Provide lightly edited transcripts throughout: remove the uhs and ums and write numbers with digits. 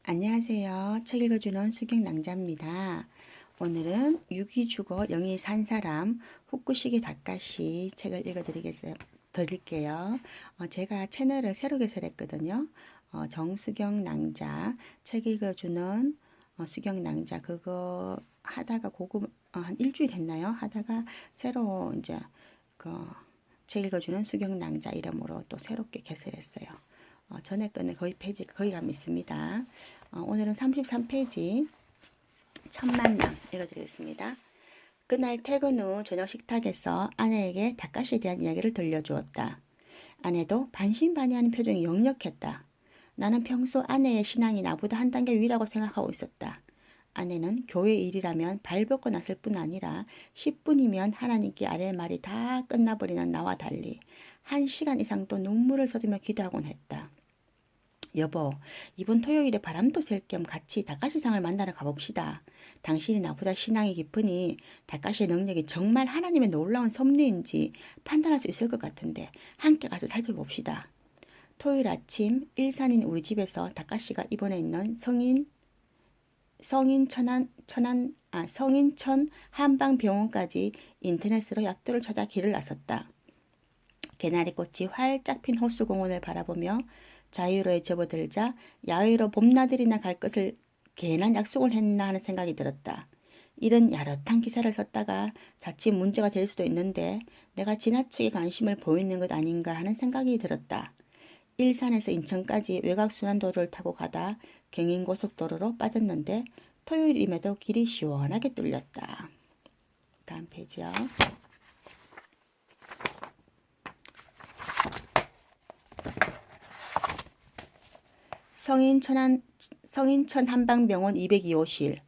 안녕하세요. 책 읽어주는 수경낭자입니다. 오늘은 유기주거 영이 산 사람 후쿠시게 다카시 책을 드릴게요. 제가 채널을 새로 개설했거든요. 정수경낭자 책 읽어주는 수경낭자 그거 하다가 한 일주일 했나요? 하다가 새로 이제 그 책 읽어주는 수경낭자 이름으로 또 새롭게 개설했어요. 전에 거는 거의 감 있습니다. 오늘은 33페이지 천만남 읽어드리겠습니다. 그날 퇴근 후 저녁 식탁에서 아내에게 다카시에 대한 이야기를 들려주었다. 아내도 반신반의하는 표정이 역력했다. 나는 평소 아내의 신앙이 나보다 한 단계 위라고 생각하고 있었다. 아내는 교회 일이라면 발벗고 났을 뿐 아니라 10분이면 하나님께 아랠 말이 다 끝나버리는 나와 달리 1시간 이상도 눈물을 쏟으며 기도하곤 했다. 여보, 이번 토요일에 바람도 쐴 겸 같이 다카시상을 만나러 가봅시다. 당신이 나보다 신앙이 깊으니 다카시의 능력이 정말 하나님의 놀라운 섭리인지 판단할 수 있을 것 같은데 함께 가서 살펴봅시다. 토요일 아침 일산인 우리 집에서 다카시가 입원해 있는 성인천 한방병원까지 인터넷으로 약도를 찾아 길을 나섰다. 개나리꽃이 활짝 핀 호수공원을 바라보며 자유로에 접어들자 야외로 봄나들이나 갈 것을 괜한 약속을 했나 하는 생각이 들었다. 이런 야릇한 기사를 썼다가 자칫 문제가 될 수도 있는데 내가 지나치게 관심을 보이는 것 아닌가 하는 생각이 들었다. 일산에서 인천까지 외곽순환도로를 타고 가다 경인고속도로로 빠졌는데 토요일임에도 길이 시원하게 뚫렸다. 다음 페이지요. 성인천 한방병원 202호실.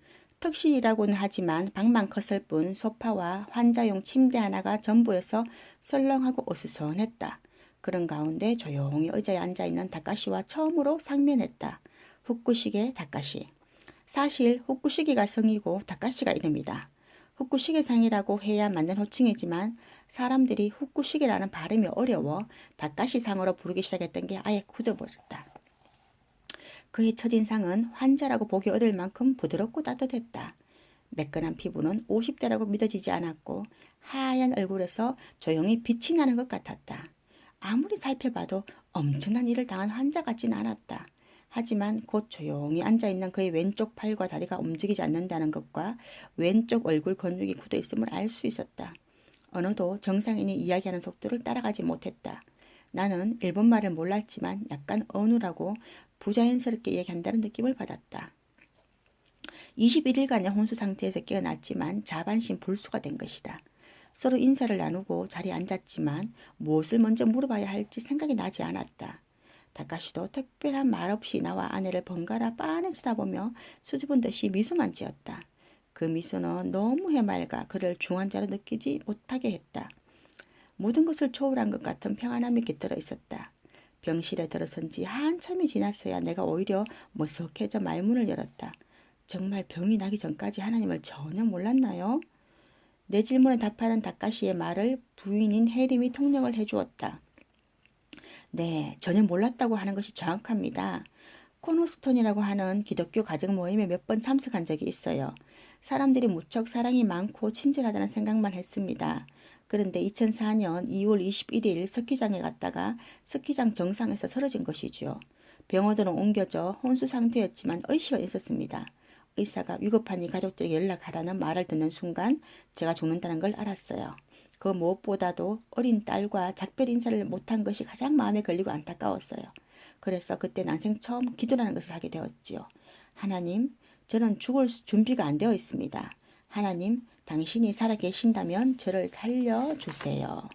특실이라고는 하지만 방만 컸을 뿐 소파와 환자용 침대 하나가 전부여서 설렁하고 어수선했다. 그런 가운데 조용히 의자에 앉아있는 다카시와 처음으로 상면했다. 후쿠시게 다카시. 사실 후쿠시기가 성이고 다카시가 이름이다. 후쿠시게상이라고 해야 맞는 호칭이지만 사람들이 후쿠시게라는 발음이 어려워 다카시상으로 부르기 시작했던 게 아예 굳어버렸다. 그의 첫인상은 환자라고 보기 어려울 만큼 부드럽고 따뜻했다. 매끈한 피부는 50대라고 믿어지지 않았고 하얀 얼굴에서 조용히 빛이 나는 것 같았다. 아무리 살펴봐도 엄청난 일을 당한 환자 같진 않았다. 하지만 곧 조용히 앉아있는 그의 왼쪽 팔과 다리가 움직이지 않는다는 것과 왼쪽 얼굴 근육이 굳어있음을 알 수 있었다. 언어도 정상인이 이야기하는 속도를 따라가지 못했다. 나는 일본말을 몰랐지만 약간 어눌하고 부자연스럽게 얘기한다는 느낌을 받았다. 21일간의 혼수 상태에서 깨어났지만 자반신 불수가 된 것이다. 서로 인사를 나누고 자리에 앉았지만 무엇을 먼저 물어봐야 할지 생각이 나지 않았다. 다카시도 특별한 말 없이 나와 아내를 번갈아 빤히 쳐다보며 수줍은 듯이 미소만 지었다. 그 미소는 너무 해맑아 그를 중환자로 느끼지 못하게 했다. 모든 것을 초월한 것 같은 평안함이 깃들어 있었다. 병실에 들어선 지 한참이 지났어야 내가 오히려 머쓱해져 말문을 열었다. 정말 병이 나기 전까지 하나님을 전혀 몰랐나요? 내 질문에 답하는 다카시의 말을 부인인 혜림이 통역을 해주었다. 네, 전혀 몰랐다고 하는 것이 정확합니다. 코너스톤이라고 하는 기독교 가정 모임에 몇 번 참석한 적이 있어요. 사람들이 무척 사랑이 많고 친절하다는 생각만 했습니다. 그런데 2004년 2월 21일 스키장에 갔다가 스키장 정상에서 쓰러진 것이지요. 병원으로 옮겨져 혼수 상태였지만 의식은 있었습니다. 의사가 위급하니 가족들에게 연락하라는 말을 듣는 순간 제가 죽는다는 걸 알았어요. 그 무엇보다도 어린 딸과 작별 인사를 못한 것이 가장 마음에 걸리고 안타까웠어요. 그래서 그때 난생 처음 기도라는 것을 하게 되었지요. 하나님, 저는 죽을 준비가 안 되어 있습니다. 하나님, 당신이 살아 계신다면 저를 살려주세요.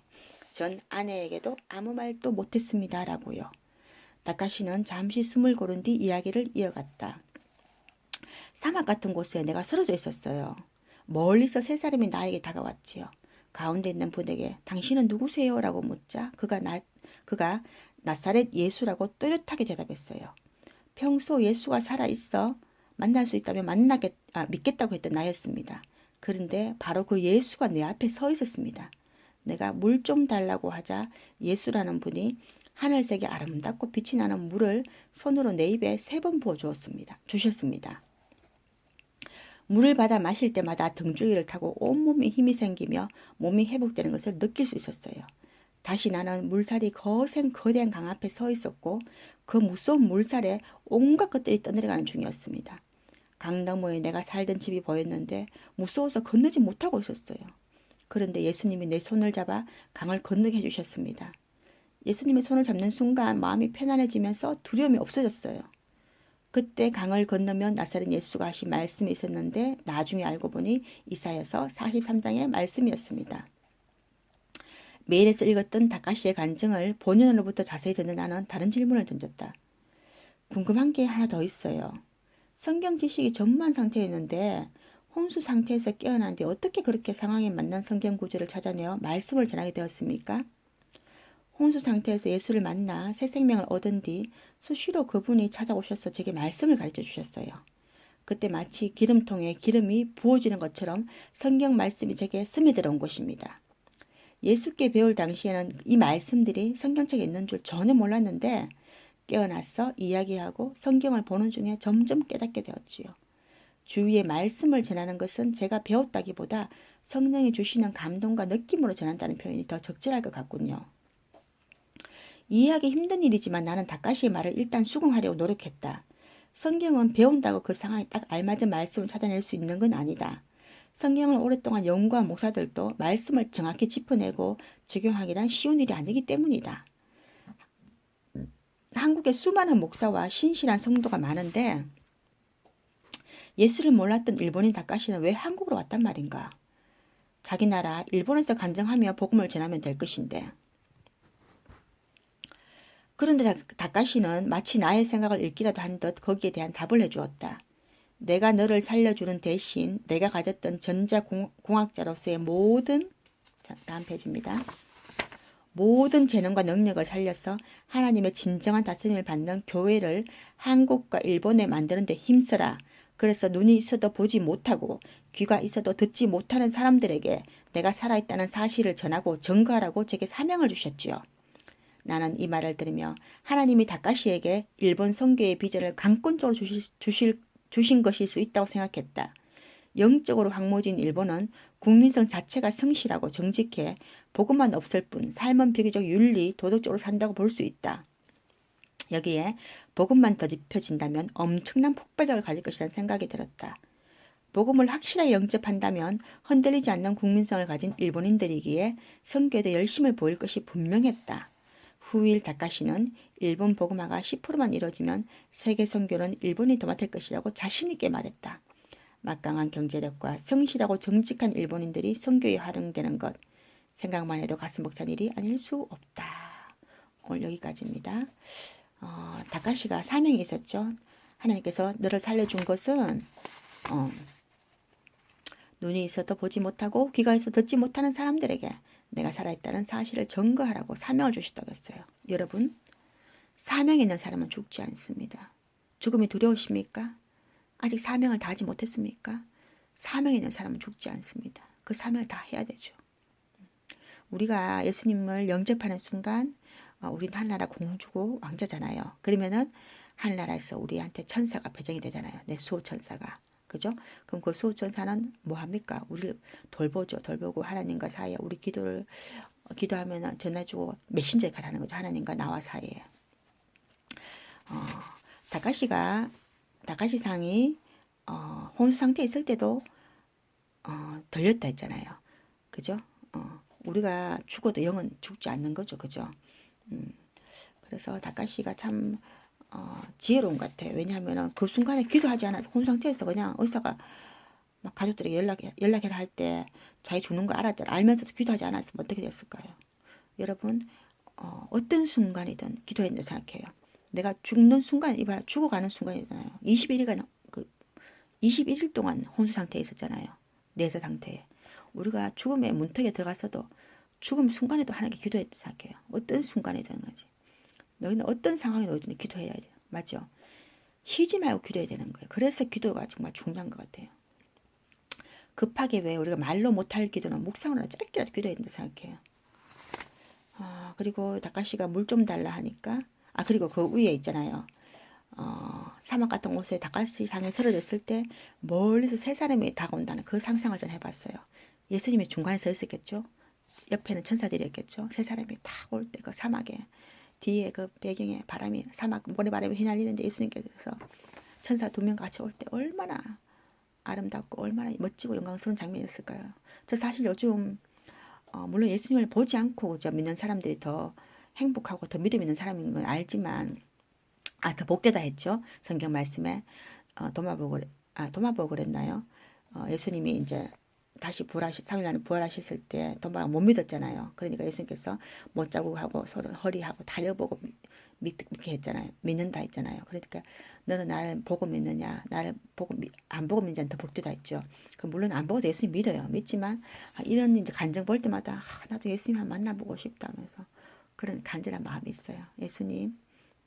전 아내에게도 아무 말도 못했습니다. 라고요. 다카시는 잠시 숨을 고른 뒤 이야기를 이어갔다. 사막 같은 곳에 내가 쓰러져 있었어요. 멀리서 세 사람이 나에게 다가왔지요. 가운데 있는 분에게 당신은 누구세요? 라고 묻자 그가 나사렛 예수라고 또렷하게 대답했어요. 평소 예수가 살아있어 만날 수 있다면 믿겠다고 했던 나였습니다. 그런데 바로 그 예수가 내 앞에 서 있었습니다. 내가 물 좀 달라고 하자 예수라는 분이 하늘색이 아름답고 빛이 나는 물을 손으로 내 입에 3번 부어 주셨습니다. 물을 받아 마실 때마다 등줄기를 타고 온몸에 힘이 생기며 몸이 회복되는 것을 느낄 수 있었어요. 다시 나는 물살이 거센 거대한 강 앞에 서 있었고 그 무서운 물살에 온갖 것들이 떠내려가는 중이었습니다. 강 너머에 내가 살던 집이 보였는데 무서워서 건너지 못하고 있었어요. 그런데 예수님이 내 손을 잡아 강을 건너게 해주셨습니다. 예수님의 손을 잡는 순간 마음이 편안해지면서 두려움이 없어졌어요. 그때 강을 건너면 나사렛 예수가 하신 말씀이 있었는데 나중에 알고 보니 이사야서 43장의 말씀이었습니다. 메일에서 읽었던 다카시의 간증을 본인으로부터 자세히 듣는 나는 다른 질문을 던졌다. 궁금한 게 하나 더 있어요. 성경 지식이 전무한 상태였는데 혼수 상태에서 깨어난 뒤 어떻게 그렇게 상황에 맞는 성경 구절을 찾아내어 말씀을 전하게 되었습니까? 혼수 상태에서 예수를 만나 새 생명을 얻은 뒤 수시로 그분이 찾아오셔서 제게 말씀을 가르쳐 주셨어요. 그때 마치 기름통에 기름이 부어지는 것처럼 성경 말씀이 제게 스며들어온 것입니다. 예수께 배울 당시에는 이 말씀들이 성경책에 있는 줄 전혀 몰랐는데 깨어나서 이야기하고 성경을 보는 중에 점점 깨닫게 되었지요. 주위의 말씀을 전하는 것은 제가 배웠다기보다 성령이 주시는 감동과 느낌으로 전한다는 표현이 더 적절할 것 같군요. 이해하기 힘든 일이지만 나는 다카시의 말을 일단 수긍하려고 노력했다. 성경은 배운다고 그 상황에 딱 알맞은 말씀을 찾아낼 수 있는 건 아니다. 성경을 오랫동안 연구한 목사들도 말씀을 정확히 짚어내고 적용하기란 쉬운 일이 아니기 때문이다. 한국에 수많은 목사와 신실한 성도가 많은데 예수를 몰랐던 일본인 다카시는 왜 한국으로 왔단 말인가? 자기 나라 일본에서 간증하며 복음을 전하면 될 것인데. 그런데 다카시는 마치 나의 생각을 읽기라도 한 듯 거기에 대한 답을 해주었다. 내가 너를 살려주는 대신 내가 가졌던 전자공학자로서의 모든, 다음 페이지입니다. 모든 재능과 능력을 살려서 하나님의 진정한 다스림을 받는 교회를 한국과 일본에 만드는 데 힘써라. 그래서 눈이 있어도 보지 못하고 귀가 있어도 듣지 못하는 사람들에게 내가 살아있다는 사실을 전하고 증거하라고 제게 사명을 주셨지요. 나는 이 말을 들으며 하나님이 다카시에게 일본 선교의 비전을 강권적으로 주신 것일 수 있다고 생각했다. 영적으로 황무진 일본은 국민성 자체가 성실하고 정직해 복음만 없을 뿐 삶은 비교적 윤리, 도덕적으로 산다고 볼 수 있다. 여기에 복음만 더딥혀진다면 엄청난 폭발력을 가질 것이라는 생각이 들었다. 복음을 확실하게 영접한다면 흔들리지 않는 국민성을 가진 일본인들이기에 선교에도 열심을 보일 것이 분명했다. 후일 다카시는 일본 복음화가 10%만 이루어지면 세계 선교는 일본이 도맡을 것이라고 자신있게 말했다. 막강한 경제력과 성실하고 정직한 일본인들이 선교에 활용되는 것, 생각만 해도 가슴 벅찬 일이 아닐 수 없다. 오늘 여기까지입니다. 다카시가 사명이 있었죠. 하나님께서 너를 살려준 것은 눈이 있어도 보지 못하고 귀가 있어도 듣지 못하는 사람들에게 내가 살아있다는 사실을 증거하라고 사명을 주셨다고 했어요. 여러분, 사명이 있는 사람은 죽지 않습니다. 죽음이 두려우십니까? 아직 사명을 다하지 못했습니까? 사명이 있는 사람은 죽지 않습니다. 그 사명을 다 해야 되죠. 우리가 예수님을 영접하는 순간 우리는 하늘나라 공주고 왕자잖아요. 그러면은 하늘나라에서 우리한테 천사가 배정이 되잖아요. 내 수호천사가. 그죠? 그럼 그 수호천사는 뭐 합니까? 우리를 돌보죠. 돌보고 하나님과 사이에 우리 기도하면 전해주고 메신저 가라는 거죠. 하나님과 나와 사이에. 다카시상이 혼수 상태에 있을 때도 들렸다 했잖아요. 그죠? 우리가 죽어도 영은 죽지 않는 거죠. 그죠? 그래서 다카시가 참 지혜로운 것 같아요. 왜냐하면 그 순간에 기도하지 않아서 혼수 상태에서 그냥 의사가 막 가족들에게 연락해라 할 때 자기 죽는 거 알았잖아. 알면서도 기도하지 않았으면 어떻게 됐을까요? 여러분 어떤 순간이든 기도해야 된다 생각해요. 내가 죽는 순간, 이봐 죽어가는 순간이잖아요. 21일 동안 혼수 상태에 있었잖아요. 내세 상태에. 우리가 죽음의 문턱에 들어갔어도 죽음 순간에도 하나님께 기도해야 된다 생각해요. 어떤 순간이든 거지. 너희는 어떤 상황이 오든지 기도해야 돼요. 맞죠? 쉬지 말고 기도해야 되는 거예요. 그래서 기도가 정말 중요한 것 같아요. 급하게 왜 우리가 말로 못할 기도는 묵상으로 짧게라도 기도해야 된다 생각해요. 그리고 다카시가 물 좀 달라 하니까, 그리고 그 위에 있잖아요. 사막 같은 곳에 다카시 상에 쓰러졌을 때 멀리서 세 사람이 다가온다는 그 상상을 전 해봤어요. 예수님이 중간에 서 있었겠죠. 옆에는 천사들이었겠죠. 세 사람이 딱 올 때 그 사막에 뒤에 그 배경에 바람이 사막 모래바람이 휘날리는데 예수님께서 천사 두 명 같이 올 때 얼마나 아름답고 얼마나 멋지고 영광스러운 장면이었을까요. 저 사실 요즘 물론 예수님을 보지 않고 저 믿는 사람들이 더 행복하고 더 믿음 있는 사람인 건 알지만 더 복되다 했죠. 성경 말씀에 도마보고 그랬나요? 예수님이 이제 다시 3일 만에 부활하셨을 때 도마가 못 믿었잖아요. 그러니까 예수님께서 못자국하고 서로 허리하고 다려보고 믿게 했잖아요. 믿는다 했잖아요. 그러니까 너는 나를 보고 믿느냐, 나를 보고 안 보고 믿는 자는 더 복되다 했죠. 물론 안 보고도 예수님 믿어요. 믿지만 이런 이제 간증 볼 때마다 나도 예수님 한번 만나보고 싶다면서 그런 간절한 마음이 있어요. 예수님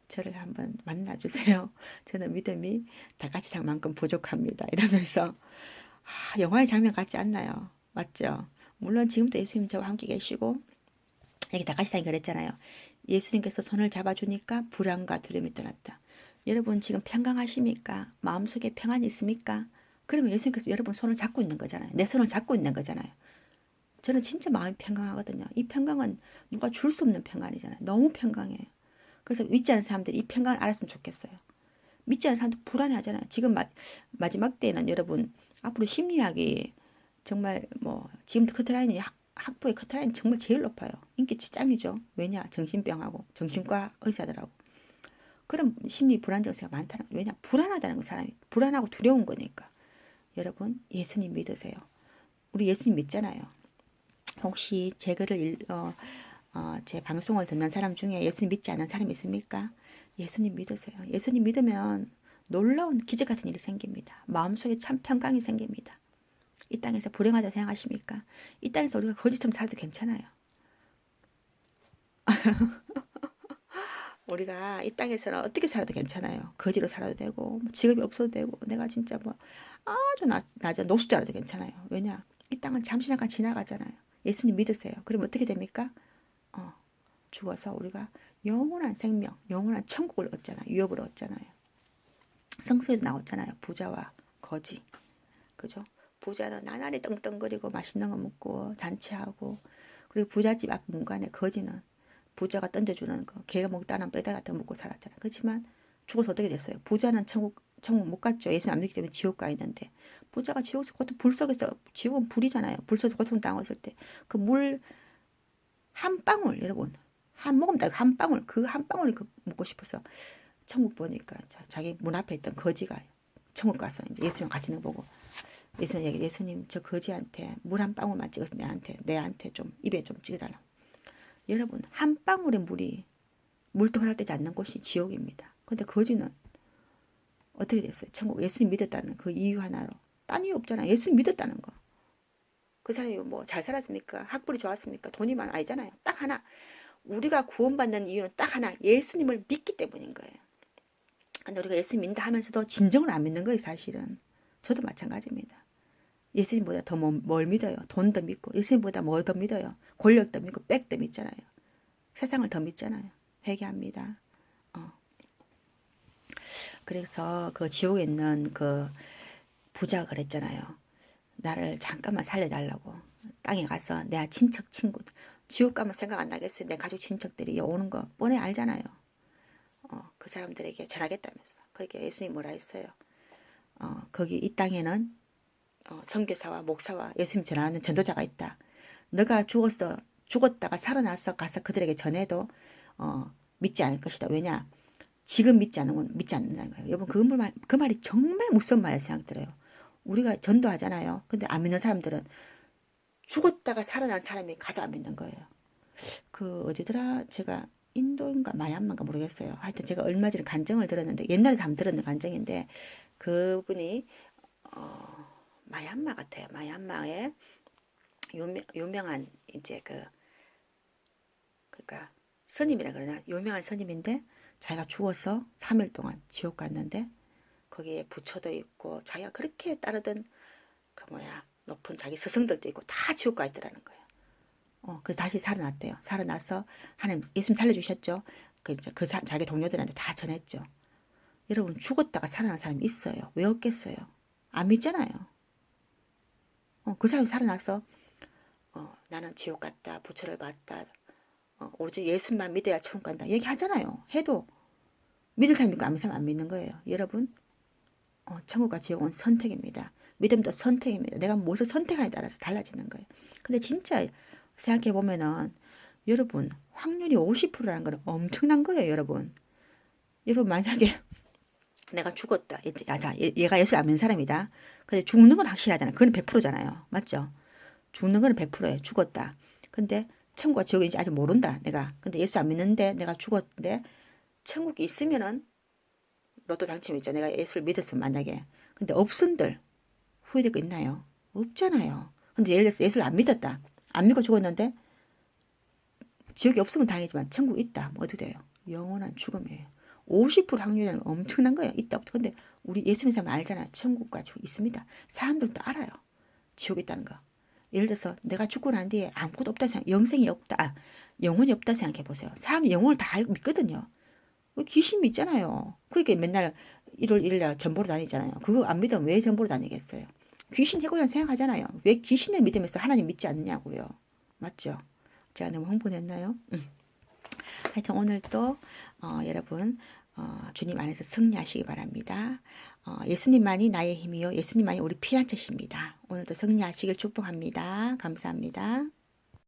저를 한번 만나주세요. 저는 믿음이 다같이상만큼 부족합니다. 이러면서 영화의 장면 같지 않나요? 맞죠? 물론 지금도 예수님 저와 함께 계시고 여기 다같이상이 그랬잖아요. 예수님께서 손을 잡아주니까 불안과 두려움이 떠났다. 여러분 지금 평강하십니까? 마음속에 평안이 있습니까? 그러면 예수님께서 여러분 손을 잡고 있는 거잖아요. 내 손을 잡고 있는 거잖아요. 저는 진짜 마음이 평강하거든요. 이 평강은 누가 줄 수 없는 평안이잖아요. 너무 평강해요. 그래서 믿지 않는 사람들이 이 평강을 알았으면 좋겠어요. 믿지 않는 사람들 불안해하잖아요. 지금 마지막 때는 여러분 앞으로 심리학이 정말 지금도 커트라인이 학부의 커트라인이 정말 제일 높아요. 인기치 짱이죠. 왜냐? 정신병하고 정신과 의사들하고 그런 심리 불안 증세가 많다는 거예요. 왜냐? 불안하다는 거 사람이 불안하고 두려운 거니까. 여러분 예수님 믿으세요. 우리 예수님 믿잖아요. 혹시 제 글을 제 방송을 듣는 사람 중에 예수님 믿지 않는 사람이 있습니까? 예수님 믿으세요. 예수님 믿으면 놀라운 기적 같은 일이 생깁니다. 마음속에 참 평강이 생깁니다. 이 땅에서 불행하다고 생각하십니까? 이 땅에서 우리가 거지처럼 살아도 괜찮아요. 우리가 이 땅에서는 어떻게 살아도 괜찮아요. 거지로 살아도 되고 직업이 없어도 되고 내가 진짜 아주 낮은 노숙자라도 괜찮아요. 왜냐? 이 땅은 잠시 잠깐 지나가잖아요. 예수님 믿으세요. 그럼 어떻게 됩니까? 죽어서 우리가 영원한 생명, 영원한 천국을 얻잖아요. 유업을 얻잖아요. 성서에도 나왔잖아요. 부자와 거지. 그죠? 부자는 나날이 떵떵거리고 맛있는 거 먹고 잔치하고 그리고 부잣집 앞 문간에 거지는 부자가 던져주는 거 개가 먹다는 뼈다 같은 거 먹고 살았잖아요. 그렇지만 죽어서 어떻게 됐어요? 부자는 천국 못 갔죠. 예수님 안 믿기 때문에 지옥 가 있는데 부자가 지옥에서 고통 불 속에서 지옥은 불이잖아요. 불 속에서 고통 당했을 때 그 물 한 방울 여러분 한 모금 한 방울 그 한 방울이 먹고 싶어서 천국 보니까 자기 문 앞에 있던 거지가 천국 가서 이제 예수님 같이 있는 거 보고 예수님 저 거지한테 물 한 방울만 찍어서 내한테 좀 입에 좀 찍어달라. 여러분 한 방울의 물이 물도 허락되지 않는 곳이 지옥입니다. 근데 거지는 어떻게 됐어요? 천국 예수님 믿었다는 그 이유 하나로 딴 이유 없잖아요. 예수님 믿었다는 거. 그 사람이 잘 살았습니까? 학벌이 좋았습니까? 돈이 많아 아니잖아요. 딱 하나 우리가 구원받는 이유는 딱 하나 예수님을 믿기 때문인 거예요. 근데 우리가 예수님 믿는다 하면서도 진정을 안 믿는 거예요. 사실은 저도 마찬가지입니다. 예수님보다 더 뭘 믿어요? 돈 더 믿고 예수님보다 뭘 더 믿어요? 권력 더 믿고 백 더 믿잖아요. 세상을 더 믿잖아요. 회개합니다. 그래서 그 지옥에 있는 그 부자가 그랬잖아요. 나를 잠깐만 살려달라고. 땅에 가서 내 친척 친구 지옥 가면 생각 안 나겠어요. 내 가족 친척들이 오는 거 뻔히 알잖아요. 그 사람들에게 전하겠다면서. 그러니까 예수님 뭐라 했어요. 거기 이 땅에는 선교사와 목사와 예수님 전하는 전도자가 있다. 너가 죽었다가 살아나서 가서 그들에게 전해도 믿지 않을 것이다. 왜냐? 지금 믿지 않으면 믿지 않는다는 거예요. 여러분 그 말이 정말 무서운 말이라고 생각들어요. 우리가 전도하잖아요. 근데 안 믿는 사람들은 죽었다가 살아난 사람이 가서 안 믿는 거예요. 그 어디더라? 제가 인도인가 마얀마인가 모르겠어요. 하여튼 제가 얼마 전에 간증을 들었는데 옛날에 다 들었는 간증인데 그분이 마얀마 같아요. 마얀마의 유명한 이제 그러니까 스님이라 그러나 유명한 스님인데 자기가 죽어서 3일 동안 지옥 갔는데 거기에 부처도 있고 자기가 그렇게 따르던 높은 자기 스승들도 있고 다 지옥 가 있더라는 거예요. 그래서 다시 살아났대요. 살아나서 하나님 예수님 살려주셨죠. 자기 동료들한테 다 전했죠. 여러분 죽었다가 살아난 사람이 있어요. 왜 없겠어요? 안 믿잖아요. 그 사람이 살아나서 나는 지옥 갔다, 부처를 봤다, 오로지 예수만 믿어야 천국 간다 얘기하잖아요. 해도 믿을 사람 믿고 안 믿는 사람 안 믿는 거예요. 여러분 천국과 지옥은 선택입니다. 믿음도 선택입니다. 내가 무엇을 선택하냐에 따라서 달라지는 거예요. 근데 진짜 생각해 보면은 여러분 확률이 50%라는 건 엄청난 거예요. 여러분 만약에 내가 죽었다. 얘가 예수 안 믿는 사람이다. 근데 죽는 건 확실하잖아. 그건 100%잖아요. 맞죠? 죽는 건 100%예요. 죽었다. 근데 천국과 지옥인지 아직 모른다. 내가. 근데 예수 안 믿는데 내가 죽었는데 천국이 있으면은 로또 당첨이죠. 내가 예수를 믿었으면 만약에. 근데 없은들 후회될 거 있나요? 없잖아요. 근데 예를 들어서 예수를 안 믿었다. 안 믿고 죽었는데 지옥이 없으면 다행이지만 천국이 있다. 뭐 어떻게 돼요? 영원한 죽음이에요. 50% 확률이라는 건 엄청난 거예요. 있다 없다. 근데 우리 예수 믿는 사람 알잖아. 천국과 지옥 있습니다. 사람들도 알아요. 지옥이 있다는 거. 예를 들어서 내가 죽고 난 뒤에 아무것도 없다 생각, 영생이 없다, 영혼이 없다 생각해 보세요. 사람이 영혼을 다 알고 믿거든요. 귀신이 있잖아요. 그러니까 맨날 1월 1일 전보로 다니잖아요. 그거 안 믿으면 왜 전보로 다니겠어요? 귀신 해고장 생각하잖아요. 왜 귀신을 믿으면서 하나님 믿지 않느냐고요. 맞죠? 제가 너무 흥분했나요? 하여튼 오늘 또 여러분 주님 안에서 승리하시기 바랍니다. 예수님만이 나의 힘이요 예수님만이 우리 피난처십니다. 오늘도 승리하시길 축복합니다. 감사합니다.